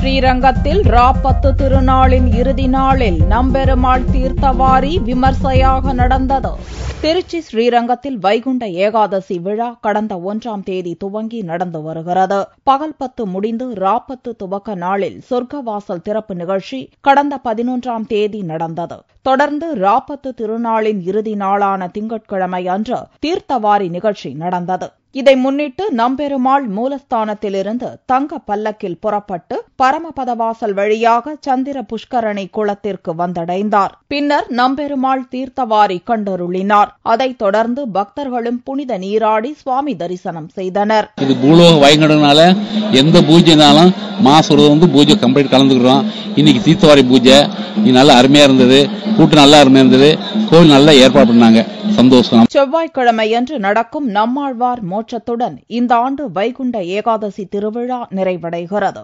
ஸ்ரீரங்கத்தில் ராப்பத்து திருநாளின் இறுதி நாளில் நம்பெருமாள் தீர்த்தவாரி விமர்சையாக நடந்தது. திருச்சி ஸ்ரீரங்கத்தில் வைகுண்ட ஏகாதசி விழா கடந்த 1ஆம் தேதி துவங்கி நடந்து வருகிறது. பகல் 10 முடிந்து ராப்பத்து துவக்க நாளில் சொர்க்கவாசல் திறப்பு நிகழ்ச்சி கடந்த 11ஆம் தேதி நடந்தது. தொடர்ந்து ராப்பத்து திருநாளின் இறுதி நாளான திங்கட்கிழமை அன்று தீர்த்தவாரி நிகழ்ச்சி நடந்தது. இதை முன்னிட்டு நம்பெருமாள் மூலஸ்தானத்திலிருந்து தங்க பல்லக்கில் புறப்பட்டு பரமபதவாசல் வழியாக சந்திர புஷ்கரணி குளத்திற்கு வந்தடைந்தார். பின்னர் நம்பெருமாள் தீர்த்தவாரி கண்டருளினார். அதைத் தொடர்ந்து பக்தர்களும் புனித நீராடி சுவாமி தரிசனம் செய்தனர். இது பூலோக வைகுண்டனால எந்த பூஜைனாலும் மாசம் பூஜை கம்ப்ளீட் கலந்துக்கிறோம். இன்னைக்கு தீர்த்தவாரி பூஜை நல்லா அருமையா இருந்தது. கூட்டம் நல்லா அருமையா இருந்தது. கோவில் நல்லா ஏற்பாடு பண்ணாங்க. சந்தோஷம். செவ்வாய்க்கிழமையன்று நடக்கும் நம்மாழ்வார் மோட்சத்துடன் இந்த ஆண்டு வைகுண்ட ஏகாதசி திருவிழா நிறைவடைகிறது.